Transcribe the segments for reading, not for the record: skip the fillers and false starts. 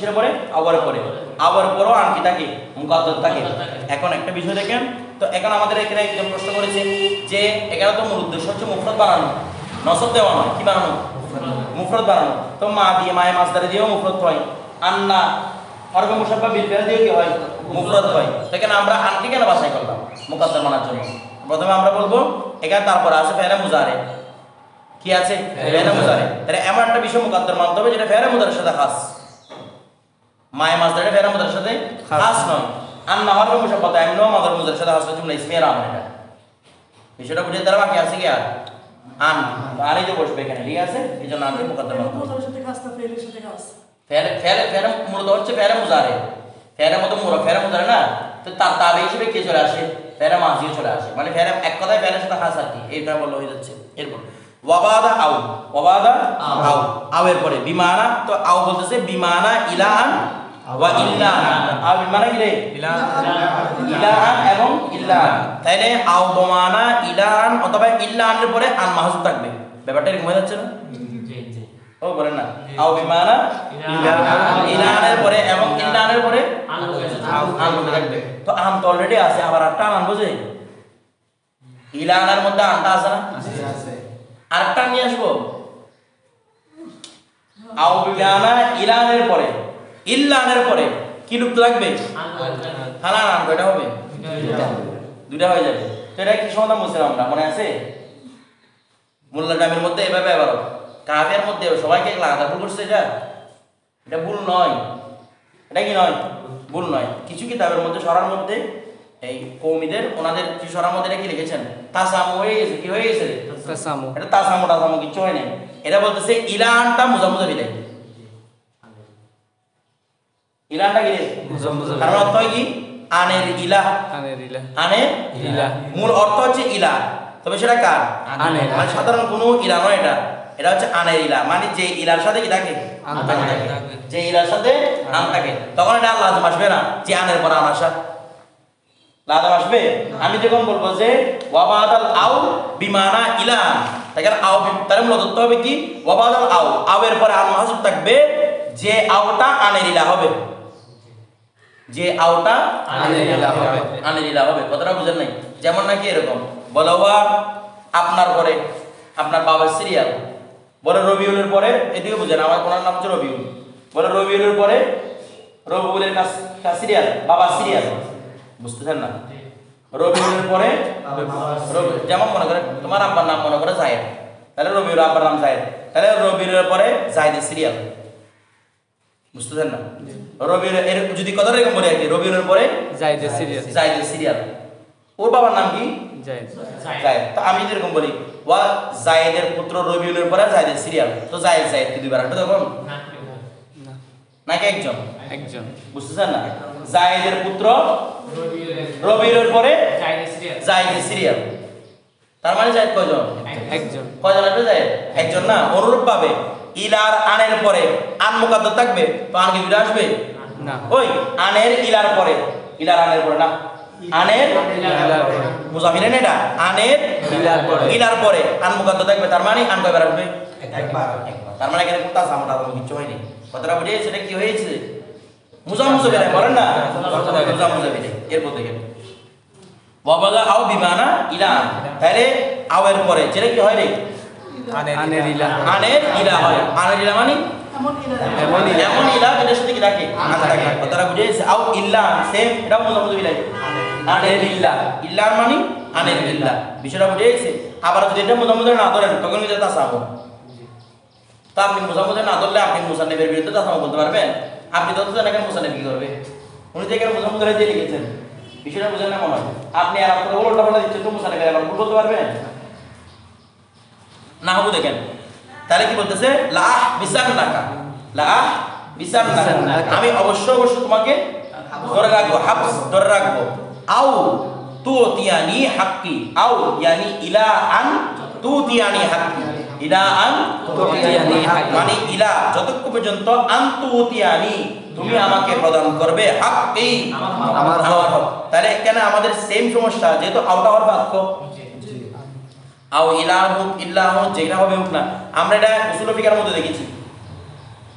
কিসের পরে আওয়ার পরে আওয়ার পরও আন কি থাকে মুকাদ্দার থাকে এখন একটা বিষয় দেখেন তো এখন আমাদের এখানে একজন প্রশ্ন করেছে যে এখানে তো মূল উদ্দেশ্য হচ্ছে মুফরদ বানানো নসব দেওয়া নয় কি বানানো মুফরদ বানানো তো মা দিয়ে মায়ে মাসদারে দিয়েও মুফরদ হয় আন্না হরফে মুশাব্বাহ বিল ফেল দিয়েও কি হয় মুফরদ হয় তো এখানে আমরা আনকে কেন বাছাই করলাম মুকাদ্দার বানানোর জন্য প্রথমে আমরা বলবো এখানে তারপর আছে ফেলে মুজারে কি আছে ফেলে মুজারে তাহলে এমন একটা বিষয় মুকাদ্দার মানতে হবে যেটা ফেলে মুজারের সাথে খাস মায়ে মাসদারে ফেলে মুজারের সাথে খাস নয় আন্না হরফে মুশাব্বাহ এমনও মাদার মুজারের সাথে খাস জুমলা ইসমিয়া রাম এটা বিষয়টা বুঝে তারা বাকি আছে কি আর আন আনই তো বসবে এখানে ঠিক আছে এই জন্য আনকে মুকাদ্দার মানতে হবে মুজারের সাথে খাস না ফেলের সাথে খাস ফেলে মূলত হচ্ছে ফেলে মুজারে ফেলে মতো ফেলে মুজারে না তো তার তাবে হিসেবে কে চলে আসে ফেলে মাজিও চলে আসে মানে ফেলে এক কথায় ফেলের সাথে খাস আর কি এটা বললে হয়ে যাচ্ছে এরপর ওয়াবাদা আউ আউয়ের পরে বিমানা তো আউ বলতেছে বিমানা ইলান ওয়া ইল্লান আউ বিমানা কি রে ইলান এবং ইল্লান তাইলে আউ বমানা ইলান অথবা ইল্লানের পরে আন মাহজুব থাকবে ব্যাপারটা এরকম হয়ে যাচ্ছে না ও বলেন না আউ বিমানা ইলানের পরে এবং ইল্লানের পরে আন থাকবে তো আন তো অলরেডি আছে আবার আটটা আন বুঝে ইলানের মধ্যে আনটা আছে না আছে আরেকটা নিয়ে আসবো আউ বিমানা ইলানের পরে ইল্লানের পরে কি লুপ্ত লাগবে হালান আন কয়টা হবে দুইটা হয়ে যাবে তো এটা কি সমাধান বলছিলাম আমরা মনে আছে মোল্লা জামির মধ্যে এভাবে এবারও কাফের মধ্যে সবাইকে আলাদা ভুল করছে এটা ভুল নয় এটা কি নয় ভুল নয় কিছু কিতাবের মধ্যে সরার মধ্যে এই কওমিদের ওনাদের কি সরার মধ্যে কি লিখেছেন তাসামু হয়ে গেছে কি হয়ে গেছে তাসামু এটা তাসামু কিছু হয় না এটা বলতেছে ইলানটা মুজাম্মুজা বিলাই ইলানটা কি মুজাম্মুজা কারণ অর্থ কি আনের ইলাহ মূল অর্থ হচ্ছে ইলাহ তবে সেটা কার আনের মানে সাধারণ কোনো ইলাহ নয় এটা হচ্ছে আনের ইলা মানে যে ইলার সাথে কি থাকে যে ইলার সাথে আন থাকে তখন এটা লাজম আসবে না যে আনের পর আন আসা লাজম আসবে আমি যখন বলবো যে ওয়াবাদাল আউ বিমানা ইলা তাহলে আউ তার মূলত অর্থ হবে কি ওয়াবাদাল আউ এর পরে আন মাহজুব থাকবে যে আউটা আনের ইলা হবে যে আউটা আনের ইলা হবে কথাটা বুঝেন নাই যেমন নাকি এরকম বলওয়া আপনার পরে আপনার বাবার সিরিয়াল বলে রবিউলের পরে এদিকে বুঝেন আমার ওনার নাম হচ্ছে রবিউল বলে রবিউলের পরে রবিউলের কাজ সিরিয়াল বাবা সিরিয়াল বুঝতেছেন না রবিউলের পরে যেমন মনে করে তোমার আব্বার নাম মনে করে জায়েদ তাহলে রবিউল আব্বার নাম জায়েদ তাহলে রবিউলের পরে জায়েদের সিরিয়াল বুঝতেছেন না রবিউল এর যদি কথা এরকম বলি আর কি রবিউলের পরে জায়েদের সিরিয়াল ওর বাবার নাম কি জায়েদ তো আমি যেরকম বলি ওয়া জায়েদের পুত্র রবিউলের পরে জায়েদের সিরিয়াল তো জায়েদ কি দুইবার আসবে তখন না নাকি একজন বুঝতেছেন না জায়েদের পুত্র রবিউলের পরে জায়েদের সিরিয়াল তার মানে জায়েদ কয়জন কয়জন আসবে জায়েদ একজন না অনুরূপ ভাবে ইলার আনের পরে আন মুকাদ্দার থাকবে তো আন কি দুইটা আসবে না ওই আনের ইলার পরে ইলার আনের পরে না আনের মুজাফিরেন এটা আনের ইলার পরে আন মুকাদ্দার থাকবে তার মানে আন কয়বার আসবে একবার তার মানে এখানে কোথা সামটা কিছু হয়নি কথাটা বুঝে সেটা কি হয়েছে মুজামুজাবিরে বলেন না মুজামুজাবিরে এরপর দেখেন ওয়াবাদা আও বিমানা ইলা তাহলে আও এর পরে যেটা কি হয় রে আনের ইলা হয় আনের ইলা মানে এমন ইলা যেটার সাথে কি থাকে আন থাকে কথাটা বুঝে আও ইল্লা সেম এটা মুজামুজাবিরে আনের ইল্লা মানে আনের ইল্লা বিষয়টা বুঝে গেছে আবার যদি এটা মুজামুজা না ধরেন তখন এটা তাসামু তা আপনি মুজামুজা না ধরলে আপনি মুসান্নিফের বিরুদ্ধে তাসামু বলতে পারবেন আপনি তত জানেন কেন মুসান্নিফ কি করবে উনি যে এখানে মুজামুজা দিয়ে লিখেছেন বিষয়টা বুঝেন না মনে হয় আপনি আর আপনার উল্টা পাল্টা দিচ্ছেন তো মুসান্নিফের আবার ভুল বলতে পারবেন না হবু দেখেন তাহলে কি বলতেছে লাহ বিসান্নাকা আমি অবশ্যই তোমাকে ধরে রাখবো হাফস ধরে রাখবো আও তুতিয়ানি হাক্কি আও ইয়ানি ইলা আন তুতিয়ানি হাক্কি ইলা আন তুতিয়ানি হাক্কি মানে ইলা যতক্ষণ পর্যন্ত আন তুতিয়ানি তুমি আমাকে প্রদান করবে হাক্কি আমার হক তাহলে কেন আমাদের সেম সমস্যা যেহেতু আওটা হওয়ার বাক্য আও ইলাহু ইল্লাহু যেটা হবে হোক না আমরা এটা উসুল ফিকার মধ্যে দেখেছি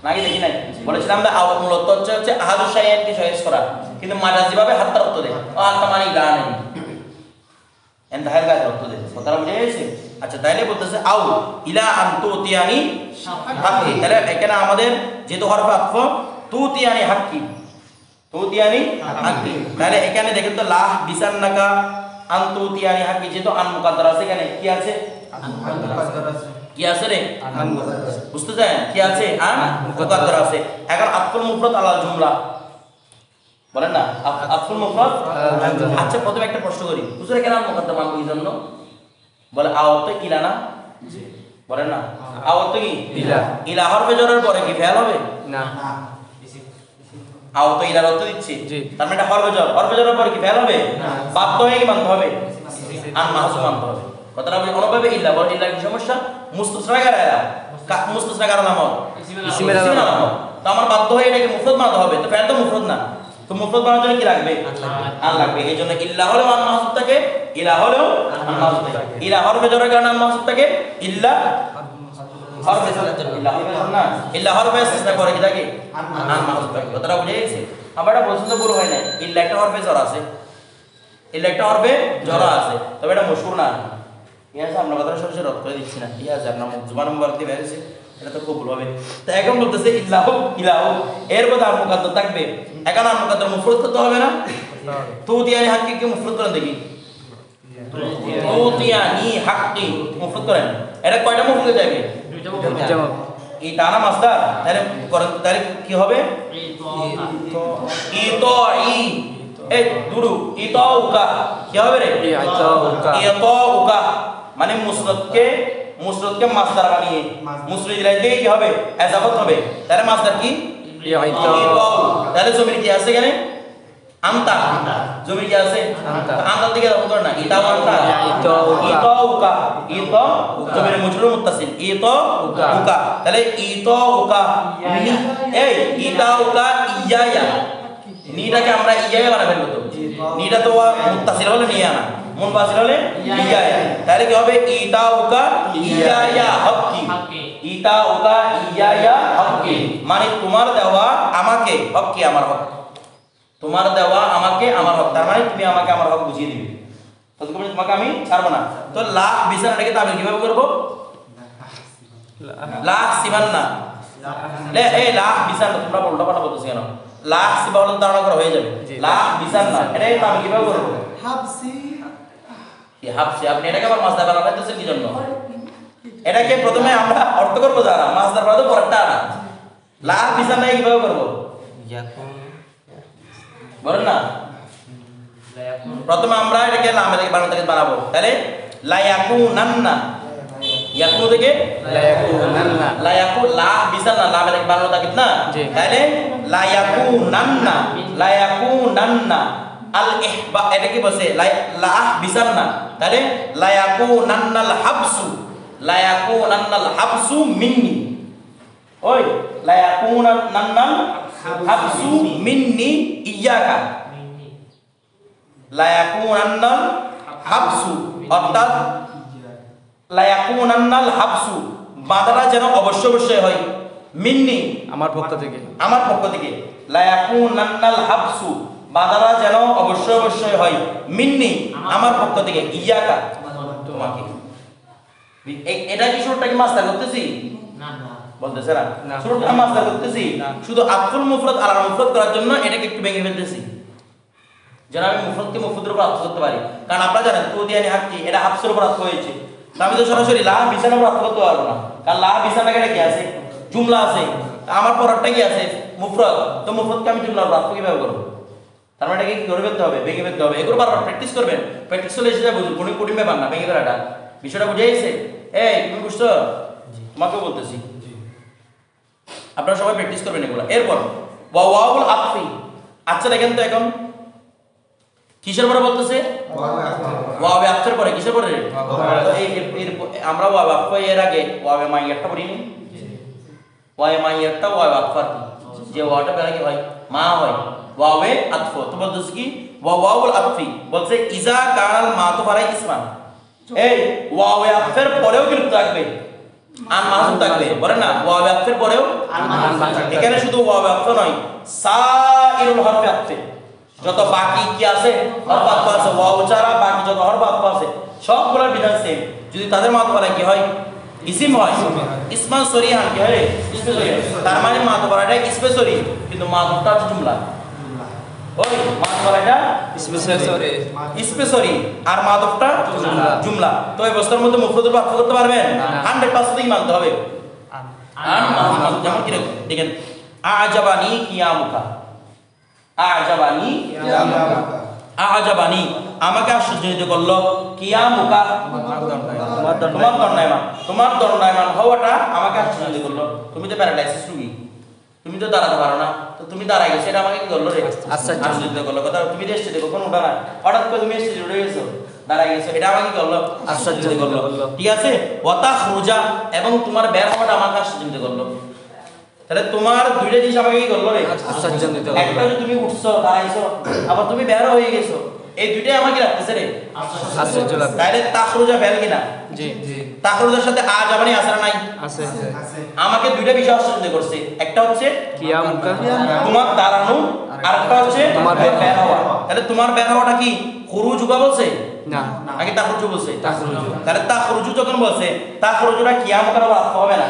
নাকি দেখি নাই বলেছিলাম যে মূলত হচ্ছে আহাদুস শাইআনকে সহেজ করা কিন্তু মাজাজি ভাবে হাতটা অর্থ দেয় ও হাতটা মানে ইলা নেই এন দাহের কাজ অর্থ দেয় কথাটা বুঝে গেছে আচ্ছা তাইলে বলতেছে আউ ইলা আন তুতিয়ানি হাক্কি তাহলে এখানে আমাদের যেহেতু হরফে আতফ তুতিয়ানি হাক্কি তুতিয়ানি হাক্কি তাহলে এখানে দেখেন তো লাহ বিসান্নাকা আন তুতিয়ানি হাক্কি যেহেতু আন মুকাদ্দার আছে এখানে কি আছে আন মুকাদ্দার আছে কি আছে রে আন মুকাদ্দার বুঝতে চান কি আছে আন মুকাদ্দার আছে এখন আতফুল মুফরাদ আলাল জুমলা বলেন না আতফুল মুফরাদ আচ্ছা প্রথমে একটা প্রশ্ন করি হুজুর কেন আন মুকাদ্দার মানবো এই জন্য বলে আওয়াত ইলা না জি বলেন না আওয়াত কি ইলা ইলা হরফে জরের পরে কি ফেল হবে না আওয়াত ইলার অর্থ দিচ্ছে জি তার মানে এটা হরফে জরের পরে কি ফেল হবে না বাধ্য হয়ে কি মানতে হবে আন মাহজুব মানতে হবে কথাটা বলি অনুভাবে ইল্লা বল ইল্লা কি সমস্যা মুস্তাসনা গায়রা মুস্তাসনা গায়রা নাম ইসমিল আলাম তো আমার বাধ্য হয়ে এটাকে মুফরদ মানতে হবে তো ফেল তো মুফরদ না তো মুফরদ বানানোর জন্য কি লাগবে আন লাগবে এইজন্য ইল্লা হলো আন মাহজুব থাকে ইলা হলো আন মাহজুব থাকে ইলা হরফে জরের কারণে আন মাহজুব থাকে ইল্লা হরফে ইল্লা হরফে না ইল্লা হরফে ইসতিসনা করে কি থাকে আন মাহজুব থাকে কথাটা বুঝে গেছে আবার এটা বলছেন তো পুরো হয় না ইল্লা একটা হরফে জর আছে ইল্লা একটা হরফে জর আছে তবে এটা মশহুর না ঠিক আছে আমরা কথা সরাসরি রদ করে দিচ্ছি না ঠিক আছে আপনার জুবান মুবারক দিয়ে বেরিয়েছে এটা তো খুব ভুল হবে তো এখন বলতেছে ইলাহু এর মধ্যে আর মুকাদ্দার থাকবে এখন আর মুকাদ্দার মুফরদ করতে হবে না তুতিয়ানি হাক্কি কি মুফরদ করেন দেখি তুতিয়ানি হাক্কি মুফরদ করেন এটা কয়টা মুফরদ যাবে দুইটা এই টানা মাসদার তাহলে করেন তাহলে কি হবে ইতাই এই দুরু ইতাউকা কি হবে রে ইতাউকা মানে মুসরদকে মাসদার বানিয়ে মুসরিদ রাইতে কি হবে ইজাফত হবে তাহলে মাসদার কি ইতাউ তাহলে জমির কি আছে এখানে আনতা জমির কি আছে আনতা থেকে দাও করে না ইতাউ আনতা ইতাউকা জমির মুজরুর মুত্তাসিল ইতাউকা তাহলে ইতাউকা এই ইতাউকা ইয়ায়া নিটাকে আমরা ইয়া বানাই ফেলবো তো নিটা তো মুত্তাসিল হলে নিয়া না মুনফাসিল হলে ইয়া তাহলে কি হবে ইতাউকা ইয়া হাক্কি ইতাউকা ইয়া হাক্কি মানে তোমার দেওয়া আমাকে হক আমার হক তোমার দেওয়া আমাকে আমার হক তার মানে তুমি আমাকে আমার হক বুঝিয়ে দিবে ততক্ষণ তোমাকে আমি ছাড়বো না তো লাখ বিছানাটাকে তাবিল কিভাবে করব লাখ সিমান্না এই লাখ বিছানা তোমরা উল্টা পাল্টা বলতেছ কেন লাখ সিবা হলে ধারণা করা হয়ে যাবে লাখ বিছানা এটাই তাবিল কিভাবে করব হাফসি আপনি এটাকে আবার মাসদার বানাইতেছেন কি জন্য এটাকে প্রথমে আমরা অর্থ করব যারা মাসদার বানাবো পরেরটা আনা লাখ বিছানা কিভাবে করব বলেন না প্রথমে আমরা এটাকে লামে থেকে বানাতে বানাবো তাহলে লা ইয়াকুনান্না ইয়াকুন থেকে লা ইয়াকু লা বিছানা লামে থেকে বানানো থাকে না তাহলে লা ইয়াকুনান্না আল ইহবা এটা কি বলছে লা বিছানা তাহলে লা ইয়াকুনান্নাল হাবসু মিন্নি ওই লা ইয়াকুনান্নাল হাবসু মিন্নি ইয়াকা লা ইয়াকুনান্নাল হাবসু অর্থাৎ লা ইয়াকুনান্নাল হাবসু বাঁধাটা যেন অবশ্যই হয় মিন্নি আমার পক্ষ থেকে লা ইয়াকুনান্নাল হাবসু বাঁধাটা যেন অবশ্যই হয় মিন্নি আমার পক্ষ থেকে ইয়াকা তোমাকে এটা কি শুরুটা কি মাসদার করতেছি না বলতেছে না শুরুটা মাসদার করতেছি শুধু আতফুল মুফরদ আলাল মুফরদ করার জন্য এটাকে একটু ভেঙে ফেলতেছি যেন আমি মুফরদকে মুফরদের উপর আতফ করতে পারি কারণ আপনারা জানেন তুতিয়ানি হাক্কি এটা হাফসের উপর আতফ হয়েছে আমি তো সরাসরি লা বিছানার উপর আতফ করতে পারবো না কারণ লা বিছানা এটা কি আছে জুমলা আছে আমার পরেরটা কি আছে মুফরদ তো মুফরদকে আমি জুমলার উপর আতফ কিভাবে করব তার মানে এটাকে কি করে ফেলতে হবে ভেঙে ফেলতে হবে এগুলো বারবার প্র্যাকটিস করবেন প্র্যাকটিস করলে এসে যাবে কোনো কঠিন ব্যাপার না ভেঙে ফেলাটা বিষয়টা বুঝে গেছে এই তুমি বুঝছো তোমাকেও বলতেছি আপনারা সবাই প্র্যাকটিস করবেন এগুলো এরপর ওয়াউল আতফি আচ্ছা দেখেন তো এখন কিসের পরে বলতেছে ওয়াবে আতফের পরে কিসের পরে আমরা ওয়াবে আতফ এর আগে ওয়াবে মাইয়ারটা পড়িনি ওয়াবে মাইয়ারটা ওয়াবে আতফার যে ওয়াটা পরে কি হয় মা হয় ওয়াবে আতফ তো বলতেছে কি ওয়াউল আতফি বলছে ইজা কানাল মাতুফ আলাই ইসমান এই ওয়াবে আতফের পরেও কিন্তু থাকবে আন মাহজুব থাকবে, বলেন না ওয়াও আতফের পরেও এখানে শুধু ওয়াও আতফ নয়, সাইরুল হরফে আতফে যত বাকি কি আছে হরফ আতফ আছে, ওয়াও ছাড়া বাকি যত হরফ আতফ আছে সবগুলোর বিধান সেম। যদি তাদের মাতবরা কি হয় ইসিম হয়, ইসমান সরিহান কি হয় ইসমে সরি, তার মানে মাতবরাটা ইসমে সরি কিন্তু মাতবটা হচ্ছে জুমলা। ওই মাতবরাটা ইসমে সরি আর মাতবটা জুমলা। তো এই অবস্থার মধ্যে মুফরদের পার্থ করতে পারবেন 100% কি মানতে হবে আন মাহজুব। যেমন কি দেখেন আজাবানি কিয়ামুকা, আজাবানি আজাবানি আমাকে আশ্চর্যজনিত করলো, কিয়ামুকা তোমার দণ্ডায়মান, তোমার দণ্ডায়মান হওয়াটা আমাকে আশ্চর্যজনিত করলো। তুমি তো প্যারালাইসিস রোগী, তুমি তো দাঁড়াতে পারো না, তো তুমি দাঁড়াই গেছো, এটা আমাকে কি করলো রে আশ্চর্যজনিত করলো। কথা তুমি রেস্টে দেখো কোনো উঠা না, হঠাৎ করে তুমি স্টেজে উঠে গেছো দাঁড়াই গেছো, এটা আমাকে কি করলো আশ্চর্যজনিত করলো। ঠিক আছে, ওয়াতা খুরুজা এবং তোমার বের হওয়াটা আমাকে আশ্চর্যজনিত করলো। তাহলে তোমার দুইটা জিনিস আমাকে কি করলো রে আশ্চর্যজনিত। একটা হচ্ছে তুমি উঠছো দাঁড়াইছো, আবার তুমি বের হয়ে গেছো, এই দুইটাই আমাকে রাখতেছে রে আশ্চর্য লাগছে। তাহলে তাখরুজা ফেল কিনা? জি জি। তাখরুজার সাথে আজাবানি আছে না নাই? আছে। আমাকে দুইটা বিষয় আশ্চর্য করছে, একটা হচ্ছে কিয়ামুকা তোমার দাঁড়ানো, আর একটা হচ্ছে তোমার বের হওয়া। তাহলে তোমার বের হওয়াটা কি খুরুজুকা বলছে না, নাকি তাখরুজু বলছে? তাখরুজু। তাহলে তাখরুজু যখন বলছে তাখরুজুটা কিয়ামুকার অর্থ হবে না,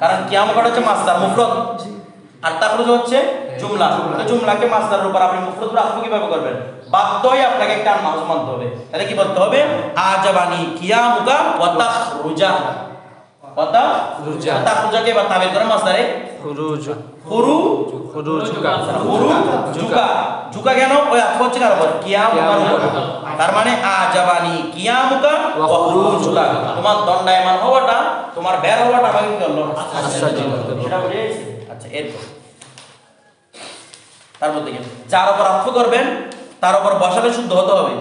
কারণ কিয়ামুকা হচ্ছে মাসদার মুফরদ আর তাখরুজ হচ্ছে জুমলা। তো জুমলাকে মাসদারের উপর আপনি মুফরদ রাখবো কিভাবে করবেন? বাধ্যই আপনাকে একটা মাহজুব মানতে হবে। তাহলে কি বলতে হবে? আজাবানি কিয়ামুকা ওয়া তাখরুজা, ওয়া তাখরুজা। তাখরুজাকে বা তাবির করে মাসদারে খুরুজ, খুরুজুকা, খুরুজুকা। জুকা কেন? ওই আতফ হচ্ছে কার উপর? কিয়ামুকার উপর। তার মানে আজাবানি কিয়ামুকা ওয়া খুরুজুকা, তোমার দণ্ডায়মান হওয়াটা, তোমার বের হওয়াটা আমাকে কি করলো আশ্চর্য করলো। সেটা বুঝে গেছে? আচ্ছা, এরপর তারপর দেখেন যার উপর আতফ করবেন তার উপর বসালে শুদ্ধ হতে হবে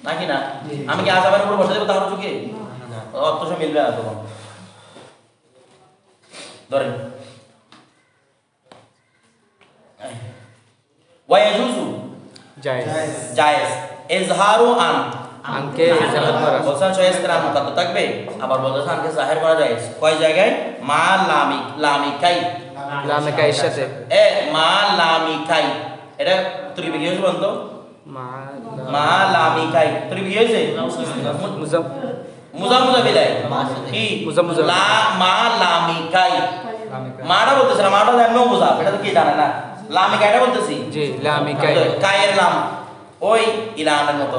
নাকি না? আমি কি আজাবানের উপর বসা দেব তাহলে চুকে অর্থ সব মিলবে না। তখন ধরেন ওয়ায়াজুজু জায়েজ, জায়েজ ইজহারু আন, আনকে জাহের করা বলছেন জায়েজ করা মুকাদ্দার থাকবে, আবার বলছেন আনকে জাহের করা জায়েজ। কয় জায়গায়? মা লামিকাই, লামিকাইর সাথে মা লামিকাই, এটা তুই কি হয়েছে বলতো? মা লামিকাই তুই কি হয়েছে? মুজা মুজা বিলাই কি লা মা লামিকাই, মাটা বলতেছে না, মাটা জানো মুজা, এটা তো কি জানে না। লামিকাইটা বলতেছি জি, লামিকাই কায়ের লাম ওই ইলানের মতো।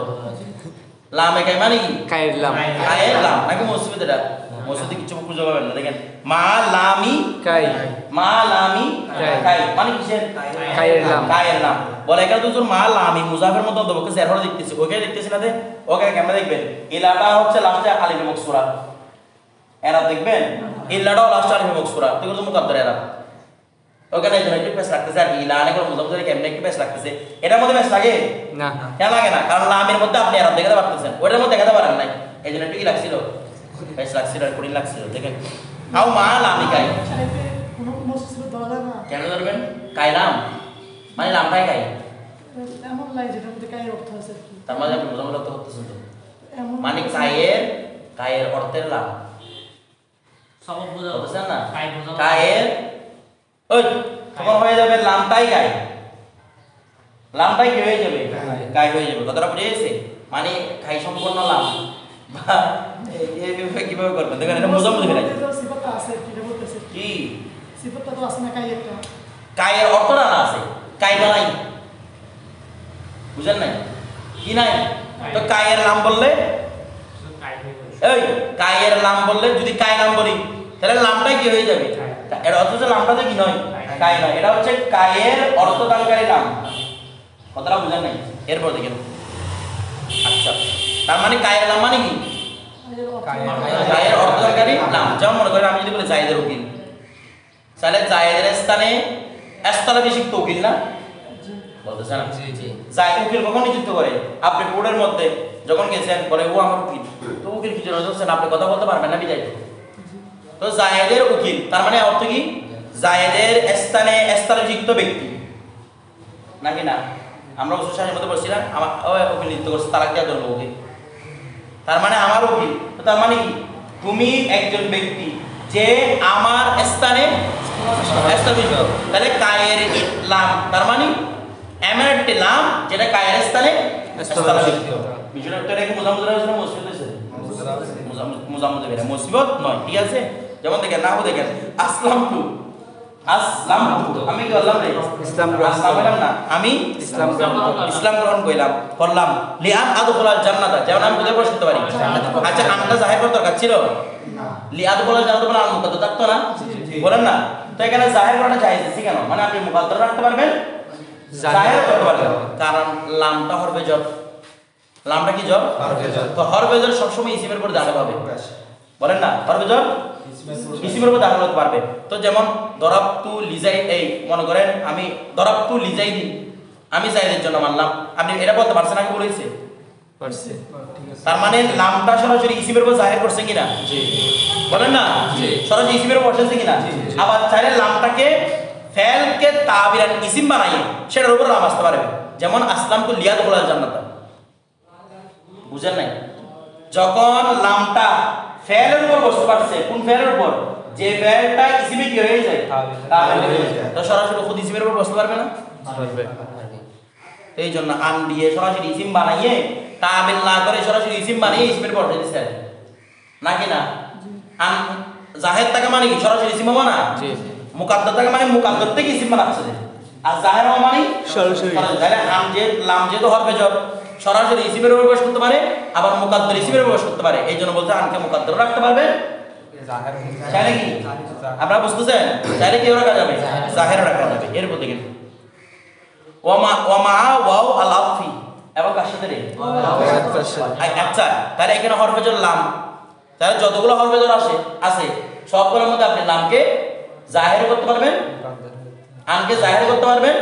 লামিকাই মানে কি? কায়ের লাম, কায়ের লাম নাকি মসজিদ? এটা মসজিদে কিছু খুঁজে পাবেন না। দেখেন মা লামি কাই, মা লামি কাই মানে কিসের? কায়ের লাম, কায়ের লাম। বলে এখানে দুজন মা লামি মুজাফের মতো অন্তর্ভুক্ত এরপরে দেখতেছি, ওকে দেখতেছি না? ওকে কেমন দেখবেন? ইলাটা হচ্ছে লাস্টে আলিফে মকসুরা, এরা দেখবেন ইল্লাটাও লাস্টে আলিফে মকসুরা, তুই তো মুকাদ্দার এরা ওখানে একটু পেশ রাখতেছে আর কি ইলানে করে মুজাফের কেমনে একটু পেশ রাখতেছে। এটার মধ্যে পেশ লাগে না? কেন লাগে না? কারণ লামের মধ্যে আপনি এরা দেখাতে পারতেছেন, ওটার মধ্যে দেখাতে পারেন নাই, এই জন্য একটু কি লাগছিল বেশ লাগছিল, কঠিন লাগছিল। দেখেন আও মা লামিকাই কেন ধরবেন? কাইলাম মানে লামটাই কাই, এমন লাই যেটার মধ্যে কায়ের অর্থ আছে। তার মানে আপনি বোঝানোর অর্থ করতেছেন তো, মানে কায়ের, কায়ের অর্থের লাম সবক বোঝাচ্ছেন না? কায়ের ওই তখন হয়ে যাবে লামটাই কাই, লামটাই কি হয়ে যাবে? কাই হয়ে যাবে। কথাটা বুঝে গেছে? মানে কাই সম্পূর্ণ লাম কিভাবে করবেন? দেখেন এটা মোজা মুজে ফেলাই কি সিফাতটা তো আছে না কাইয়েরটা, কাইয়ের অর্থটা না আছে, কাইটা নাই, বুঝেন নাই? কি নাই? তো কাইয়ের নাম বললে এই কাইয়ের নাম বললে যদি কাই নাম বলি তাহলে নামটা কি হয়ে যাবে? এর অর্থ হচ্ছে নামটা কি নয়, কাই নয়, এটা হচ্ছে কাইয়ের অর্থদানকারী নাম। কথাটা বুঝেন নাই? এরপর দেখেন আচ্ছা, তার মানে কাইয়ের নাম মানে কি? কাইয়ের অর্থদানকারী নাম। যেমন মনে করেন আমি যদি বলি জায়েদের উকিল, তাহলে জায়েদের স্থানে স্থলে বেশি তো উকিল না বলতেছেন? জায়েদ উকিল কখন নিযুক্ত করে? আপনি কোর্টের মধ্যে যখন গেছেন বলে ও আমার উকিল, তো উকিল কি জন্য হচ্ছেন? আপনি কথা বলতে পারবেন না বিদায়। তো জায়েদের উকিল তার মানে অর্থ কি? জায়েদের স্থানে স্থলযুক্ত ব্যক্তি নাকি না? আমরা উচ্চশাসনের মধ্যে বলছিলাম আমার উকিল নিযুক্ত করছে তালাক দেওয়ার জন্য উকিল, তার মানে আমার উকিল, তো তার মানে কি তুমি একজন ব্যক্তি যে আমার স্থানে স্থাপিত, তাহলে কায়ের লাম তার মানে এমন একটি লাম যেটা কায়ের স্থানে স্থাপিত। বিষয়টা তো এটাকে মুজাম্মুদ হয়েছে না মুসবিত হয়েছে? মুজাম্মুদ হবে না, মুসবিত নয়, ঠিক আছে? যেমন দেখেন নাহু দেখেন আসলাম টু আমি কি বললাম রে? ইসলাম গ্রহণ না, আমি ইসলাম গ্রহণ করলাম লিআন আদখুলাল জান্নাতা, যেমন আমি বুঝে প্রশ্ন করতে পারি। আচ্ছা আমটা জাহির করার দরকার ছিল না, লিআদখুলাল জান্নাতা মানে মুকদ্দর থাকতো না, বলেন না? তো এখানে জাহির করাটা জায়েজ আছে কেন? মানে আপনি মুকদ্দর রাখতে পারবেন, জাহির করতে পারবেন, কারণ লামটা হরফে জর। লামটা কি জর? তো হরফে জর সবসময় ইসিমের উপর দাঁড়াতে হবে, বলেন না? হরফে জর ইসিমের উপর দাঁড়াতে পারবে। তো যেমন দরাবতু লিজাই, এই মনে করেন আমি দরাবতু লিজাইদিন, আমি জাইদের জন্য মানলাম, আপনি এটা বলতে পারছেন? আগে বলেছে পারছে, তার মানে লামটা সরাসরি ইসিমের উপর জাহির করছে কিনা? জি, বলেন না? জি, সরাসরি ইসিমের উপর বসেছে কিনা? আবার চাইলে লামটাকে ফেলকে তাবিরান ইসিম বানাইয়ে সেটার উপর লাম আসতে পারবে, যেমন আসলাম তু লিয়াদখুলাল জান্নাতা। বুঝেন নাই? যখন লামটা ফেলের উপর বসতে পারছে, কোন ফেলের উপর? যে ফেলটা ইসিমে কি হয়ে যায়? তাবিল হয়ে যায়, তো সরাসরি খুদ ইসিমের উপর বসতে পারবে না? পারবে। এই জন্য আন দিয়ে সরাসরি ইসিম বানাইয়ে তাবিল না করে সরাসরি ইসিম বানিয়ে ইসিমের উপর বসে দিছে নাকি না? আন জাহের টাকা মানে কি সরাসরি ইসিম হবে না? জি। মুকাদ্দার টাকা মানে মুকাদ্দার থেকে ইসিম বানাচ্ছে, আর জাহের মানে সরাসরি। তাহলে আন যে লাম যে তো হরফে জর, সরাসরি ইসিমের উপর প্রবেশ করতে পারে, আবার মুকাদ্দার ইসিমের উপর প্রবেশ করতে পারে। এই জন্য বলতে আনকে মুকাদ্দার রাখতে পারবে, চাইলে কি আপনারা বুঝতেছেন? চাইলে কি রাখা যাবে? জাহের রাখা যাবে। এর প্রতি কিন্তু ওয়ামা ওয়াও আল আফি এবং কার সাথে রে? আচ্ছা, তাহলে এখানে হরফে জর লাম, তাহলে যতগুলো হরফে জর আছে সবগুলোর মধ্যে আপনি লামকে জাহের করতে পারবেন, আনকে জাহের করতে পারবেন,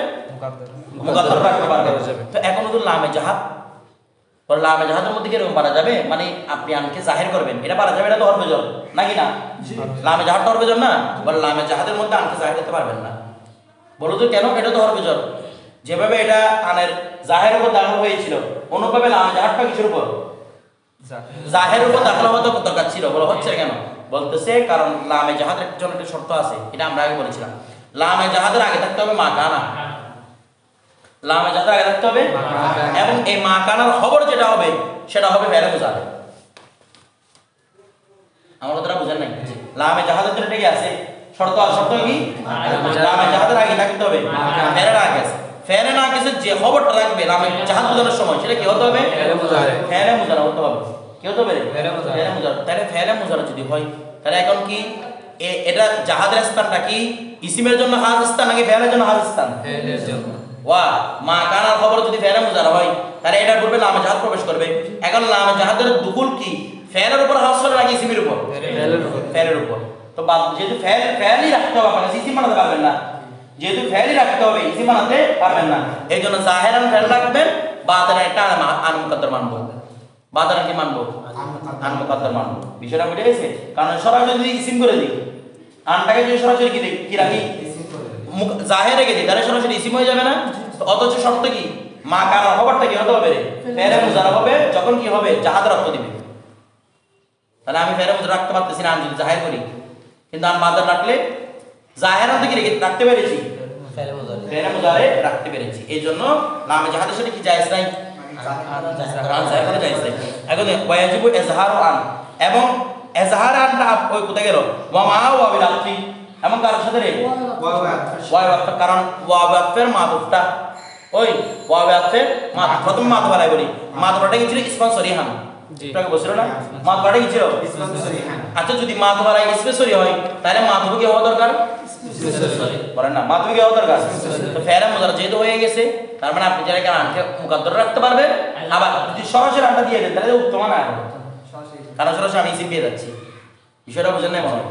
মুকাদ্দার রাখতে পারবেন। তো এখন তো লামে জাহাদ, পর লামে জাহাদের মধ্যে কি এরকম পারা যাবে? মানে আপনি আনকে জাহির করবেন, এটা পারা যাবে? এটা তো হরফে জর নাকি না? লামে জাহাদ তো হরফে জর না, বল লামে জাহাদের মধ্যে আনকে জাহির করতে পারবেন না। বলো তো কেন? এটা তো হরফে জর, যেভাবে এটা আনের জাহের উপর দাখিল হয়েছিল, অনুভাবে লামে জাহাদটা কিসের উপর? জাহের উপর দাখিল হওয়া তো দরকার ছিল। বলো হচ্ছে কেন? বলতেছে কারণ লামে জাহাদের জন্য একটা শর্ত আছে, এটা আমরা আগে বলেছিলাম। লামে জাহাদের আগে থাকতে হবে মা কানা, লামে জাহাদের আগে থাকতে হবে, এবং এই মা কানার খবর যেটা হবে সেটা হবে ফেলে মুজারে। আমার কথাটা বুঝেন নাই? লামে জাহাদের জন্য কি আছে শর্ত? শর্ত কি? লামে জাহাদের আগে থাকতে হবে, ফেলের আগে আছে। ফেলে না গেছে যে খবরটা রাখবে লামে জাহাদ বোঝানোর সময়, সেটা কি হতে হবে? ফেলে মুজারা হতে হবে। কি হতে হবে? ফেলে মুজারা। তাহলে ফেলে মুজারা যদি হয়, তাহলে এখন কি এটা জাহাদের স্থানটা কি ইসিমের জন্য হাজ স্থান নাকি ফেলের জন্য হাজ স্থান? ফেলের জন্য। ওয়া মা কানার খবর যদি ফেলে মুজারা হয়, তাহলে এটার পূর্বে লামে জাহাদ প্রবেশ করবে। এখন লামে জাহাদের দুকুল কি ফেলের উপর হাজ করে নাকি ইসিমের উপর? ফেলের উপর। তো যেহেতু ফেলই রাখতে হবে, আপনাকে ইসিম বানাতে পারবেন না, যেহেতু ফেলই রাখতে হবে, ইসিম বানাতে পারবেন না। এই জন্য জাহেরান ফেল রাখবেন, বাতেন একটা আন মুকাদ্দার মানবো, বাতেন কি মানবো? আন মুকাদ্দার মানবো। বিষয়টা বুঝে গেছে? কারণ সরাসরি যদি ইসিম করে দিই, আনটাকে যদি সরাসরি কি রাখি জাহের রেখে দিই, তাহলে সরাসরি ইসিম হয়ে যাবে না? অথচ শর্ত কি? মা কানার খবরটা কি হতে হবে? ফেলে মুজারা হবে, যখন কি হবে? জাহাদের অর্থ দিবে। তাহলে আমি ফেলে মুজারা রাখতে পারতেছি না, আমি যদি জাহের করি, কিন্তু আমি মাদার রাখলে জাহের অর্থ কি রাখতে পেরেছি? ফেলে মুজারে রাখতে পেরেছি। এই জন্য লামে জাহাদের সাথে কি জায়েজ নাই? এখন ওয়াজিবু ইজহারু আন, এবং ইজহার আনটা ওই কোথায় গেল? ওয়া মা ওয়া বিল আতফি, এবং কার সাথে রে? ওয়া আতফ, কারণ ওয়া আতফের মাতুফটা ওই ওয়া আতফের মাতুফ। প্রথম মাতুফ আলাই বলি, মাতুফটা কি ছিল? ইসমান সরিহান, এটাকে বলছিল না? মাতুফটা কি ছিল? ইসমান সরিহান। আচ্ছা, যদি মাতুফ আলাই ইসমান সরি হয়, তাহলে মাতুফ কি হওয়া দরকার? বলেন না, মাতুফ কি হওয়া দরকার? তো ফেলে মুজারা যেহেতু হয়ে গেছে, তার মানে আপনি যারা আনকে মুকাদ্দার রাখতে পারবেন। আবার যদি সরাসরি আনটা দিয়ে দেন তাহলে উত্তম না, কারণ সরাসরি আমি ইসিম পেয়ে যাচ্ছি। বিষয়টা বুঝেন নাই মনে হয়?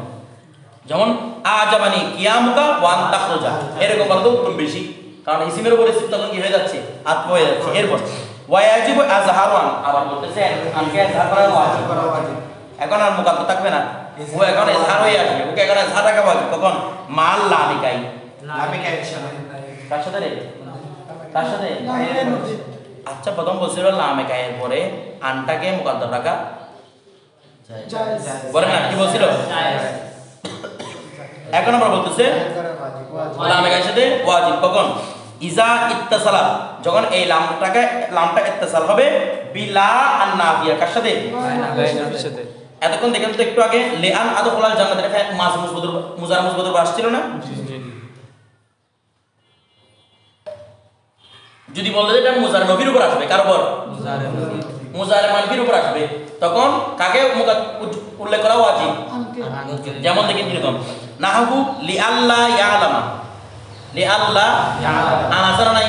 যেমন আজাবানি কিয়ামুকা ওয়ান তাখরুজা, এরকম বলা তো উত্তম বেশি, কারণ ইসিমের উপরে ইসিম তখন কি হয়ে যাচ্ছে? আত্ম হয়ে যাচ্ছে। এরপর ওয়াজিবু আজহারু আন, আবার বলতেছেন আনকে ইজহার করা ওয়াজিব। এখন আর মুকাদ্দার থাকবে না, ও এখন ইজহার হয়ে আসবে। ওকে এখন ইজহার রাখা ওয়াজিব। কখন? মাল লামিকাই, লামিকাই কার সাথে রে? কার সাথে? আচ্ছা, প্রথম বলছিল লামিকায়ের পরে আনটাকে মুকাদ্দার রাখা জায়েজ বলেন না কি বলছিল এখন আমরা বলতেছে লামের সাথে ওয়াজিব কখন ইজা ইত্তাসালা যখন এই লামটা ইত্তাসাল হবে বিলা আন নাফিয়া কার সাথে এতক্ষণ দেখেন তো একটু আগে লিআন আদখুলাল জান্নাত এটা মাস মুজার মুজবদর আসছিল না যদি বলতে এটা মুজার নবীর উপর আসবে কার উপর মুজার মানফির উপর আসবে তখন কাকে উল্লেখ করা ওয়াজিব যেমন দেখেন কিরকম নাহু লিআল্লাহ ইয়ালামা লিআল্লাহ আনাসারা নাই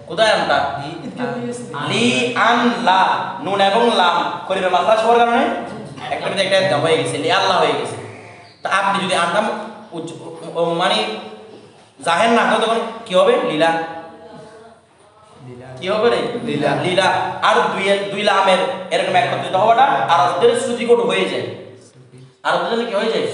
কোথায় আনটা লি আন লা নুন এবং লাম করিবে মাখরাজ হওয়ার কারণে একটা হয়ে গেছে লিআল্লাহ হয়ে গেছে তা আপনি যদি আনটা মানে জাহের না হয় তখন কি হবে লীলা কি হবে রে লীলা আর দুই লামের এরকম একত্রিত হওয়াটা আর ওদের শ্রুতিকটু হয়ে যায় আর ওদের কি হয়ে যায়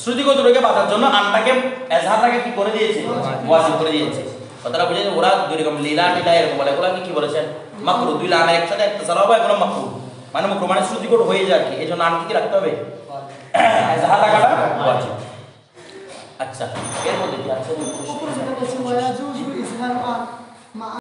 শ্রুতিকটুকে বাঁচার জন্য আনটাকে এজহারটাকে কি করে দিয়েছে ওয়াজিব করে দিয়েছে কথাটা বুঝে ওরা দুই রকম লীলা এরকম বলে ওরা কি বলেছেন মাকরু দুই লামের একসাথে একটা সালা হবে এগুলো মাকরু মানে শ্রুতিকটু হয়ে যায় কি এই জন্য আন কি রাখতে হবে এজহার রাখাটা ওয়াজিব আচ্ছা এর মধ্যে কি আছে উপরে যেটা বলছে ওয়াজুজু ইজহারু